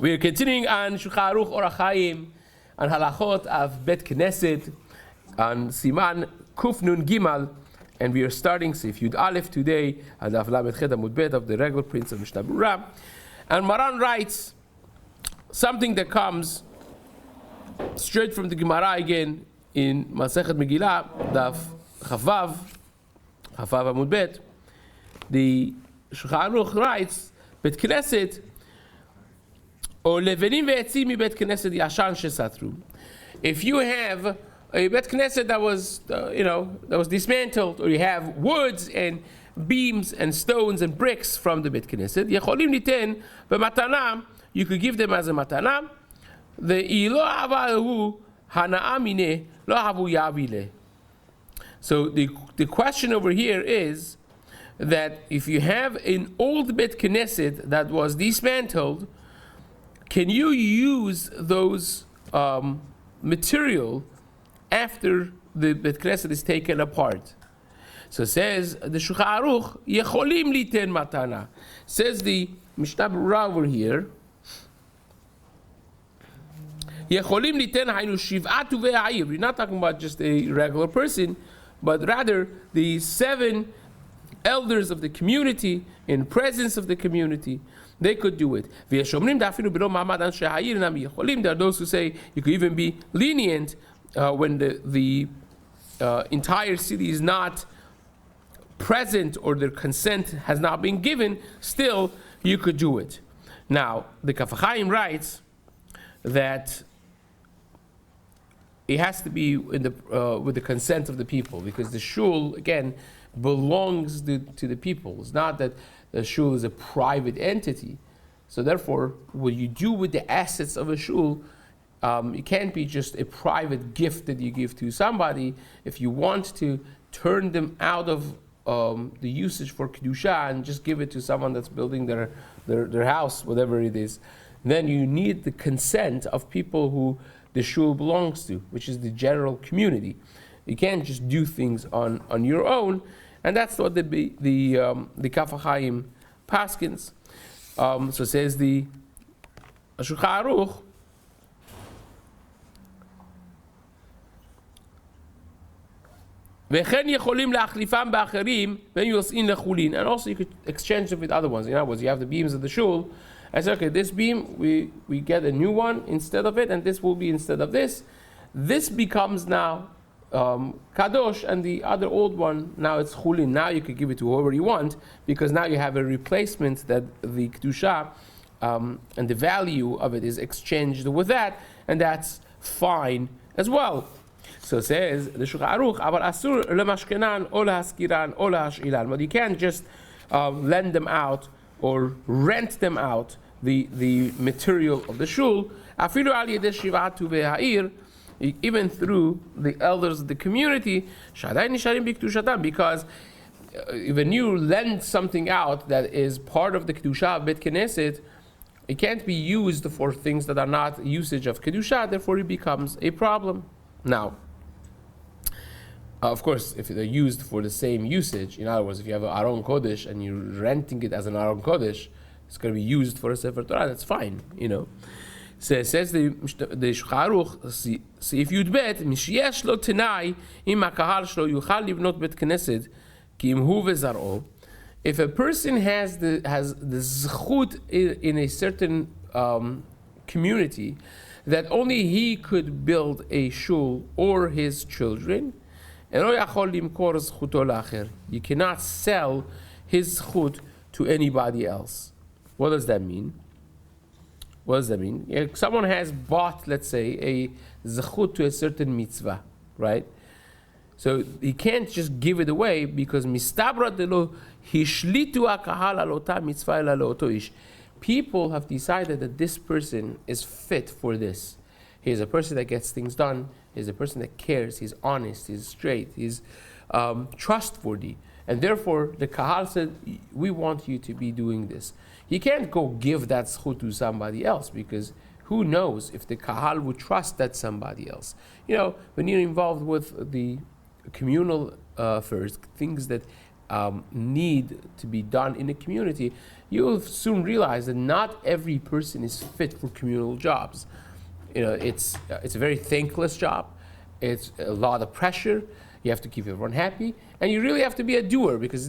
We are continuing on Shulchan Aruch Orach Chaim, on Halachot of Bet Knesset, on Siman Kuf Nun Gimal, and we are starting Sif Yud Aleph today, on Daf Lamed Chet Amud Bet of the regular prince of Mishna Berura. And Maran writes something that comes straight from the Gemara again in Masechet Megillah, Daf Chavav Amud Bet. The Shulchan Aruch writes, Bet Knesset, or levenim ve'etzim mi bet knesset yashan shesatru. If you have a bet knesset that was, that was dismantled, or you have woods and beams and stones and bricks from the bet knesset, yecholim niten b'matana, you could give them as a matana. The ilo avahu hanaamine lo havu yavile. So the question over here is that if you have an old bet knesset that was dismantled, can you use those material after the Bet Knesset is taken apart? So it says the Shulchan Aruch, yecholim liten matana. Says the Mishnah Berura over here, yecholim liten hainu shiv'atu ve'ayir. We're not talking about just a regular person, but rather the 7 elders of the community, in presence of the community, they could do it. There are those who say you could even be lenient when the entire city is not present or their consent has not been given. Still, you could do it. Now, the Kaf HaChaim writes that it has to be in with the consent of the people, because the shul, again, belongs to the people. It's not that the shul is a private entity. So therefore, what you do with the assets of a shul, it can't be just a private gift that you give to somebody. If you want to turn them out of the usage for Kedusha and just give it to someone that's building their house, whatever it is, then you need the consent of people who the shul belongs to, which is the general community. You can't just do things on your own. And that's what the Kaf HaChaim paskins. So says the Shulchan Aruch, וכן יכולים להחליפם באחרים ויוצאים לחולין. And also you could exchange it with other ones. In other words, you have the beams of the shul. I say, okay, this beam, we get a new one instead of it, and this will be instead of this. This becomes now kadosh, and the other old one, now it's chulin. Now you could give it to whoever you want, because now you have a replacement that the kedusha and the value of it is exchanged with that, and that's fine as well. So it says the Shulchan Aruch, aval asur lemashkenan o lehaskiran o lehashilan. But you can't just lend them out or rent them out, the material of the shul. Afilu al yedei shivatu ve'ha'ir, even through the elders of the community, because when you lend something out that is part of the Kedusha of Bet Knesset, it can't be used for things that are not usage of Kedusha, therefore it becomes a problem. Now, of course, if they're used for the same usage, in other words, if you have an Aron Kodesh and you're renting it as an Aron Kodesh, it's going to be used for a Sefer Torah, that's fine, So it says the Shulchan Aruch, see if you'd bet, Mishyesh lo tenai im hakahal shlo yuchal livnot bet knesset ki im hu vezar'o. If a person has the zchut in a certain community that only he could build a shul or his children, eno yachol limkor zchuto la'acher. You cannot sell his zchut to anybody else. What does that mean? What does that mean? If someone has bought, let's say, a zechut to a certain mitzvah, right? So he can't just give it away, because mistabra delo hishlitu akahal alota mitzvah ela leoto ish. People have decided that this person is fit for this. He's a person that gets things done. He's a person that cares. He's honest. He's straight. He's trustworthy. And therefore, the kahal said, we want you to be doing this. You can't go give that zchut to somebody else, because who knows if the kahal would trust that somebody else. When you're involved with the communal affairs, things that need to be done in the community, you'll soon realize that not every person is fit for communal jobs. It's a very thankless job. It's a lot of pressure. You have to keep everyone happy, and you really have to be a doer, because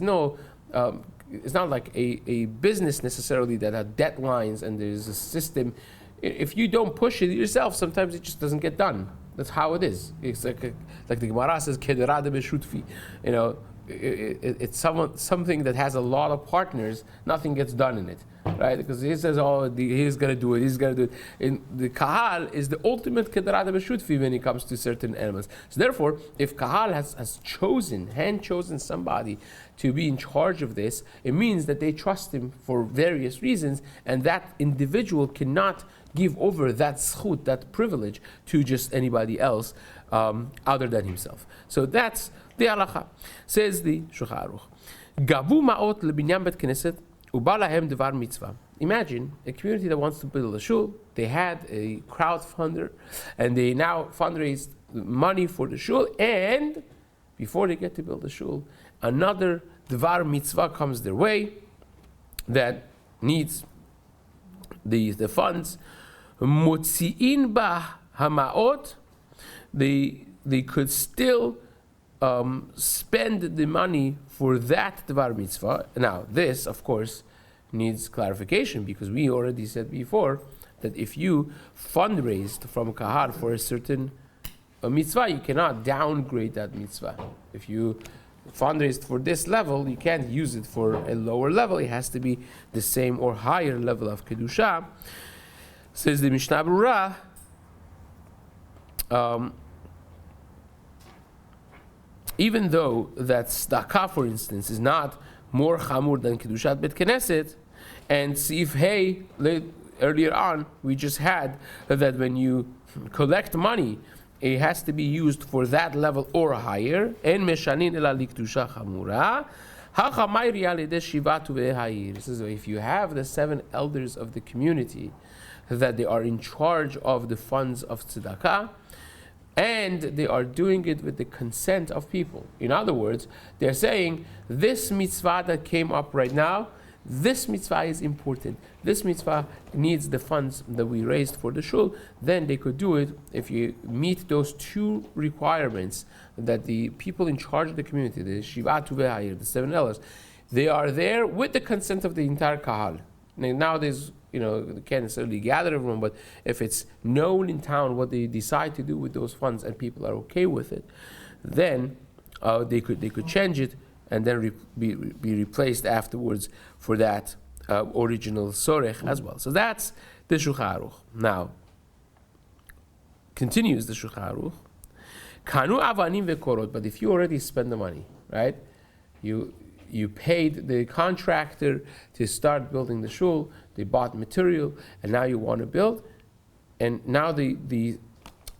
it's not like a business necessarily that has deadlines and there's a system. If you don't push it yourself, sometimes it just doesn't get done. That's how it is. It's like the Gemara says, "Kederade b'shutfi." It's something that has a lot of partners. Nothing gets done in it, right? Because he says, "Oh, he's gonna do it. He's gonna do it." And the kahal is the ultimate kederade b'shutfi when it comes to certain elements. So therefore, if kahal has hand chosen somebody to be in charge of this, it means that they trust him for various reasons, and that individual cannot give over that zchut, that privilege, to just anybody else other than himself. So that's the halacha. Says the Shulchan Aruch. Gavu ma'ot lebinyan bet knesset uba lahem devar mitzvah. Imagine a community that wants to build a shul. They had a crowdfunder, and they now fundraised money for the shul, and before they get to build the shul, another devar mitzvah comes their way that needs the funds. Motzi'in ba hamaot. They could still spend the money for that devar mitzvah. Now, this, of course, needs clarification, because we already said before that if you fundraised from kahal for a certain mitzvah, you cannot downgrade that mitzvah. If you fundraised for this level, you can't use it for a lower level. It has to be the same or higher level of kedusha. Says the Mishnah Berura, even though that tzedakah, for instance, is not more chamur than kedushat bet knesset, and Sif Hey, earlier on, we just had that when you collect money, it has to be used for that level or higher. En meshanin ela likdusha chamura. He says, if you have the 7 elders of the community that they are in charge of the funds of tzedakah, and they are doing it with the consent of people. In other words, they're saying, this mitzvah that came up right now, this mitzvah is important. This mitzvah needs the funds that we raised for the shul. Then they could do it if you meet those 2 requirements that the people in charge of the community, the Shiva Tuveh, the 7 elders, they are there with the consent of the entire kahal. Nowadays, they can't necessarily gather everyone, but if it's known in town what they decide to do with those funds and people are okay with it, then they could change it and then be replaced afterwards for that original sorech as well. So that's the Shulchan Aruch. Now, continues the Shulchan Aruch. Kanu avanim vekorot, but if you already spend the money, right? You paid the contractor to start building the shul, they bought material, and now you want to build, and now the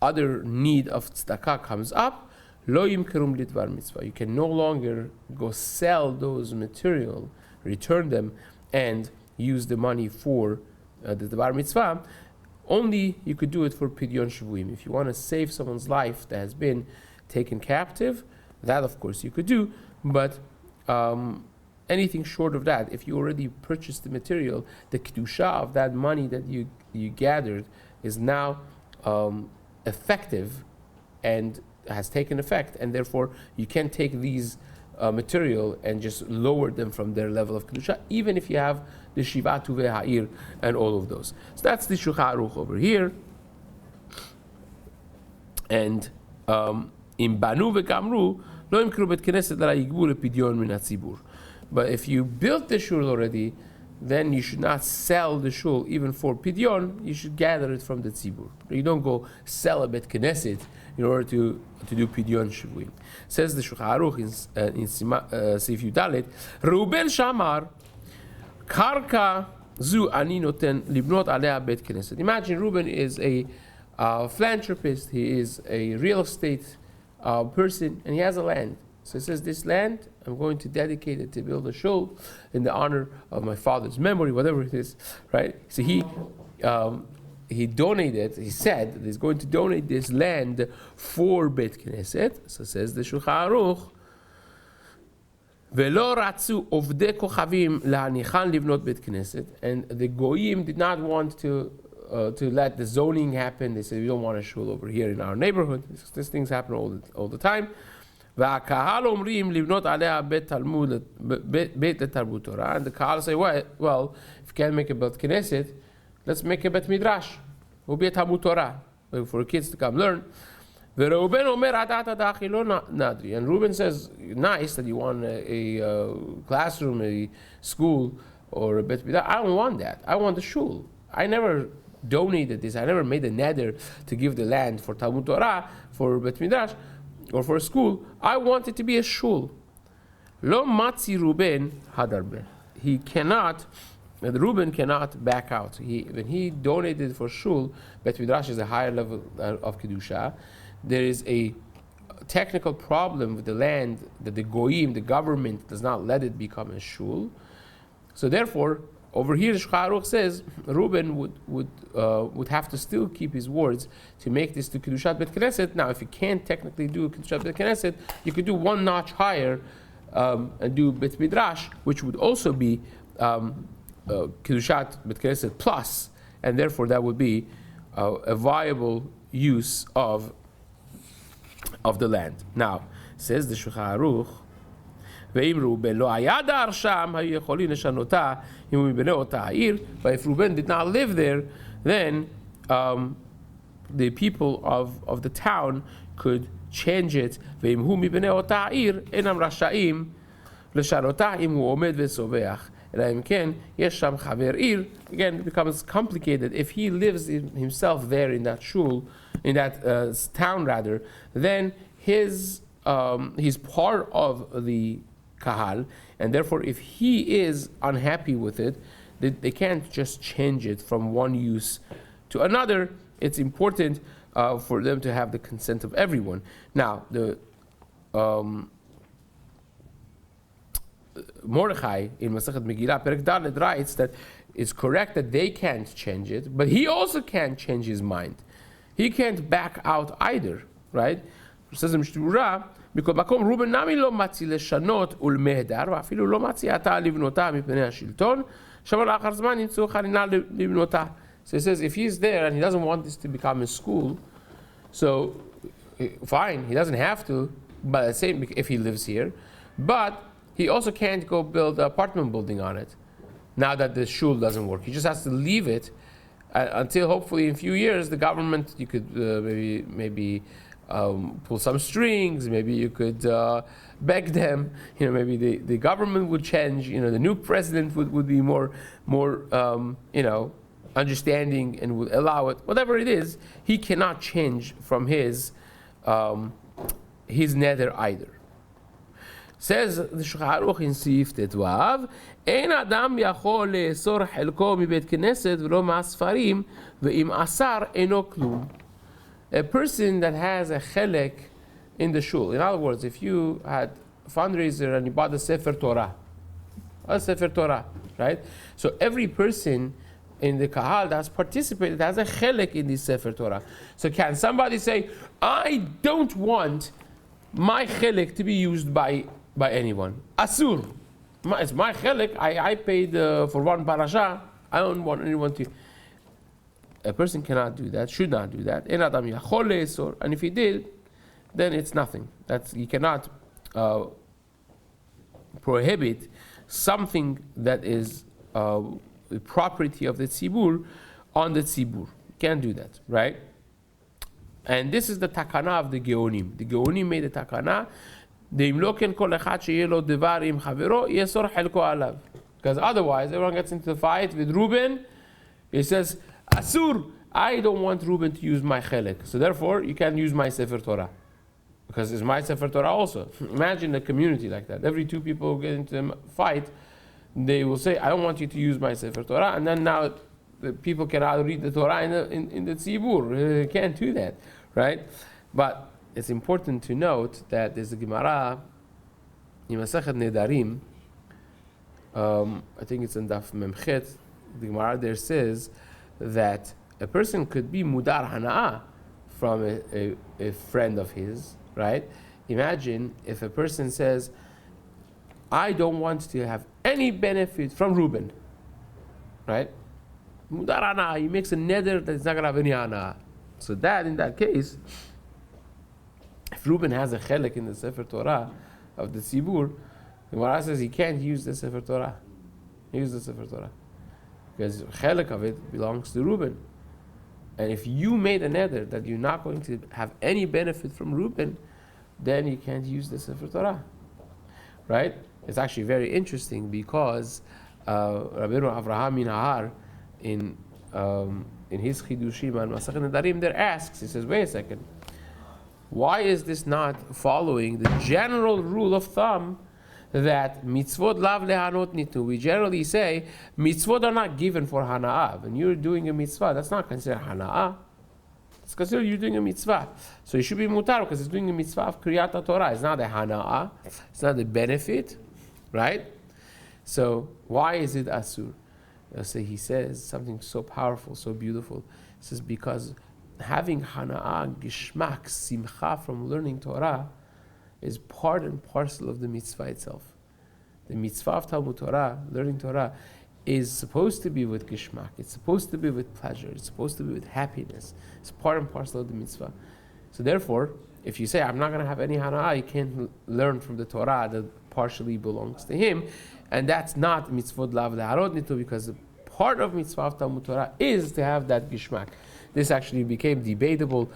other need of tzedakah comes up, lo yimkerum lidvar mitzvah. You can no longer go sell those material, return them, and use the money for the dvar mitzvah. Only you could do it for pidyon shavuim. If you want to save someone's life that has been taken captive, that of course you could do, but anything short of that, if you already purchased the material, the kedusha of that money that you gathered is now effective and has taken effect, and therefore you can take these material and just lower them from their level of kedusha, even if you have the shiva tuvei ha'ir and all of those. So that's the Shulchan Aruch over here. And in banu ve'gamru lo yimkru bet knesset la yigbu lepidyon min hatzibur. But if you built the shul already, then you should not sell the shul even for pidyon. You should gather it from the tzibur. You don't go sell a bet knesset in order to do pidyon shavuim. Says the Shulchan Aruch in Sif Yudalet, Reuben Shamar karka zu ani noten libnot alea bet knesset. Imagine Reuben is a philanthropist. He is a real estate person, and he has a land. So he says, this land, I'm going to dedicate it to build a shul in the honor of my father's memory, whatever it is, right? So he donated, he said that he's going to donate this land for Bet Knesset. So says the Shulchan Aruch, ולא רצו עובדי כוכבים להניחן לבנות בית כנסת, and the goyim did not want to let the zoning happen. They said, we don't want a shul over here in our neighborhood. These things happen all the time. והקהל אומרים לבנות עליה בית תלמוד, בית לתרבות תורה. And the kahal say, well, if you can't make a beit knesset, let's make a beit midrash. Or beit Talmud Torah, for kids to come learn. ורeuben אומר, עדת הדחי לא נדרי. And Reuben says, nice that you want a classroom, a school, or a beit midrash. I don't want that. I want the shul. I never donated this. I never made a neder to give the land for Talmud Torah, for beit midrash, or for a school. I want it to be a shul. Lo matzi Reuben hadarbe. He cannot, Reuben cannot back out. When he donated for shul, beit midrash is a higher level of kedusha. There is a technical problem with the land that the goyim, the government, does not let it become a shul. So therefore, over here, Shulchan Aruch says Reuben would have to still keep his words to make this to Kedushat Bet Knesset. Now, if you can't technically do Kedushat Bet Knesset, you could do one notch higher and do Bet Midrash, which would also be Kedushat Bet Knesset plus, and therefore that would be a viable use of the land. Now, says the Shulchan Aruch, ואם ראובן לא היה דר שם, היו יכולים לשנותה אם הוא מבני אותה העיר. But if Reuben did not live there, then the people of the town could change it. ואם הוא מבני אותה העיר, אינם רשאים לשנותה אם הוא עומד ושובח. אלא אם כן, יש שם חבר עיר. Again, it becomes complicated. If he lives himself there in that shul, in that town rather, then he's part of the kahal, and therefore if he is unhappy with it, they can't just change it from one use to another. It's important for them to have the consent of everyone. Now, the Mordechai in Masechet Megillah, Perek Dalet, writes that it's correct that they can't change it, but he also can't change his mind. He can't back out either, right? It says in Berura, מכל מקום ראובן נמי לא מציא לשנות ולמהדר, ואפילו לא מציע עתה לבנותה מפני השלטון, שמה לאחר זמן ימצאו חנינה לבנותה. So it says if he's there and he doesn't want this to become a school, so fine, he doesn't have to, but the same if he lives here, but he also can't go build an apartment building on it now that the shul doesn't work. He just has to leave it until hopefully in a few years the government, you could maybe pull some strings, maybe you could beg them, maybe the government would change, the new president would be more understanding and would allow it. Whatever it is, he cannot change from his nether either. Says the Shulchan Aruch in Sif Tetvav, אין אדם יכול לאסור חלקו מבית כנסת ולא מהספרים, ואם אסר אינו כלום. A person that has a chelek in the shul. In other words, if you had a fundraiser and you bought a Sefer Torah, right? So every person in the kahal that's participated has a chelek in the Sefer Torah. So can somebody say, I don't want my chelek to be used by anyone? Asur. It's my chelek. I paid for one parasha. I don't want anyone to. A person cannot do that, should not do that. And if he did, then it's nothing. You cannot prohibit something that is the property of the tzibur on the tzibur. You can't do that, right? And this is the takana of the Geonim. The Geonim made a takana. Because otherwise, everyone gets into the fight with Reuben. He says, Asur, I don't want Reuben to use my chelek. So therefore, you can't use my Sefer Torah. Because it's my Sefer Torah also. Imagine a community like that. Every two people who get into a fight, they will say, I don't want you to use my Sefer Torah. And then now the people cannot read the Torah in the tzibur. They can't do that, right? But it's important to note that there's a Gemara in Masechet Nedarim. I think it's in Daf Memchet. The Gemara there says that a person could be mudar hana'ah from a friend of his, right? Imagine if a person says, I don't want to have any benefit from Reuben, right? Mudar hana, he makes a neder that he's not going to have any hana. So that, in that case, if Reuben has a chelik in the Sefer Torah of the Tzibur, the Gemara says he can't use the Sefer Torah. Use the Sefer Torah. Because chelik of it belongs to Reuben. And if you made a neder that you're not going to have any benefit from Reuben, then you can't use the Sefer Torah. Right? It's actually very interesting because Rabbeinu Avraham Minahar in his Chidushim and Masachet Nedarim there asks, he says, wait a second, why is this not following the general rule of thumb that mitzvot lav lehanot nitu? We generally say mitzvot are not given for hana'ah. When you're doing a mitzvah, that's not considered hana'ah. It's considered you're doing a mitzvah. So it should be mutar because it's doing a mitzvah of kriyat Torah. It's not a hana'ah. It's not a benefit, right? So why is it asur? So he says something so powerful, so beautiful. He says because having hana'ah, gishmak, simcha from learning Torah is part and parcel of the mitzvah itself. The mitzvah of Talmud Torah, learning Torah, is supposed to be with gishmak. It's supposed to be with pleasure. It's supposed to be with happiness. It's part and parcel of the mitzvah. So therefore, if you say, I'm not going to have any hana'ah, you can't learn from the Torah that partially belongs to him. And that's not mitzvot lav leharot nitu, because part of mitzvah of Talmud Torah is to have that gishmak. This actually became debatable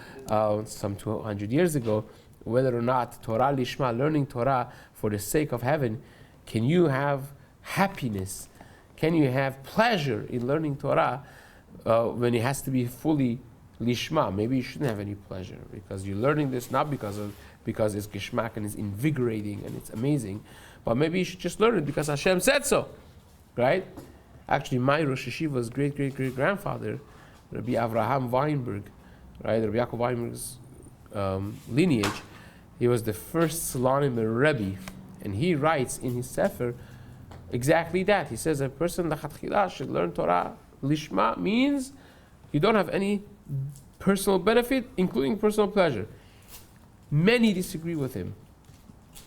some 200 years ago, whether or not Torah lishma, learning Torah for the sake of heaven, can you have happiness? Can you have pleasure in learning Torah when it has to be fully lishma? Maybe you shouldn't have any pleasure because you're learning this not because it's gishmak and it's invigorating and it's amazing, but maybe you should just learn it because Hashem said so, right? Actually, my Rosh Yeshiva's great-great-great-grandfather, Rabbi Avraham Weinberg, right? Rabbi Yaakov Weinberg's lineage, he was the first Salonim Rebbe, and he writes in his Sefer exactly that. He says a person lachatchila should learn Torah lishma means you don't have any personal benefit, including personal pleasure. Many disagree with him.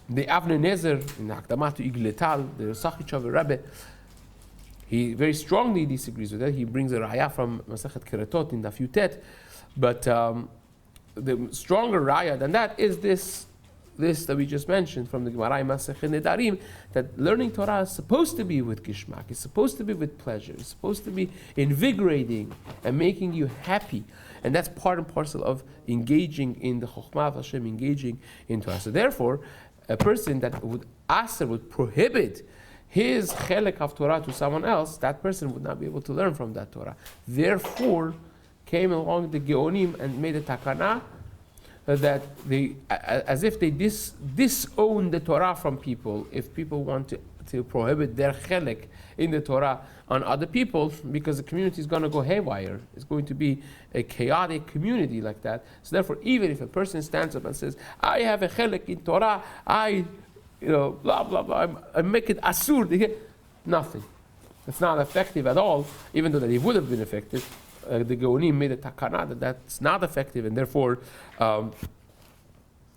The Avner Nezer in the Hakdama to Igletal, the Sachichav Rebbe, he very strongly disagrees with that. He brings a raya from Masachet Keretot in Daf Yutet, but the stronger raya than that is this that we just mentioned from the Gemara in Masachet Nedarim, that learning Torah is supposed to be with gishmak, it's supposed to be with pleasure, it's supposed to be invigorating and making you happy, and that's part and parcel of engaging in the Chokhmah of Hashem, engaging in Torah. So therefore, a person that would prohibit his chelek of Torah to someone else, that person would not be able to learn from that Torah. Therefore, came along the Geonim and made a takana that they, as if they disown the Torah from people, if people want to prohibit their chelek in the Torah on other people, because the community is going to go haywire. It's going to be a chaotic community like that. So therefore, even if a person stands up and says, I have a chelek in Torah, blah, blah, blah, I make it asur, nothing. It's not effective at all, even though that it would have been effective. The Geonim made a takana that's not effective, and therefore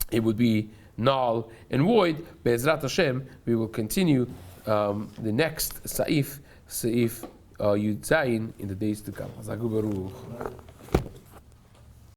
it would be null and void. Be'ezrat Hashem, we will continue the next Sa'if Yud Zayin in the days to come. Berura.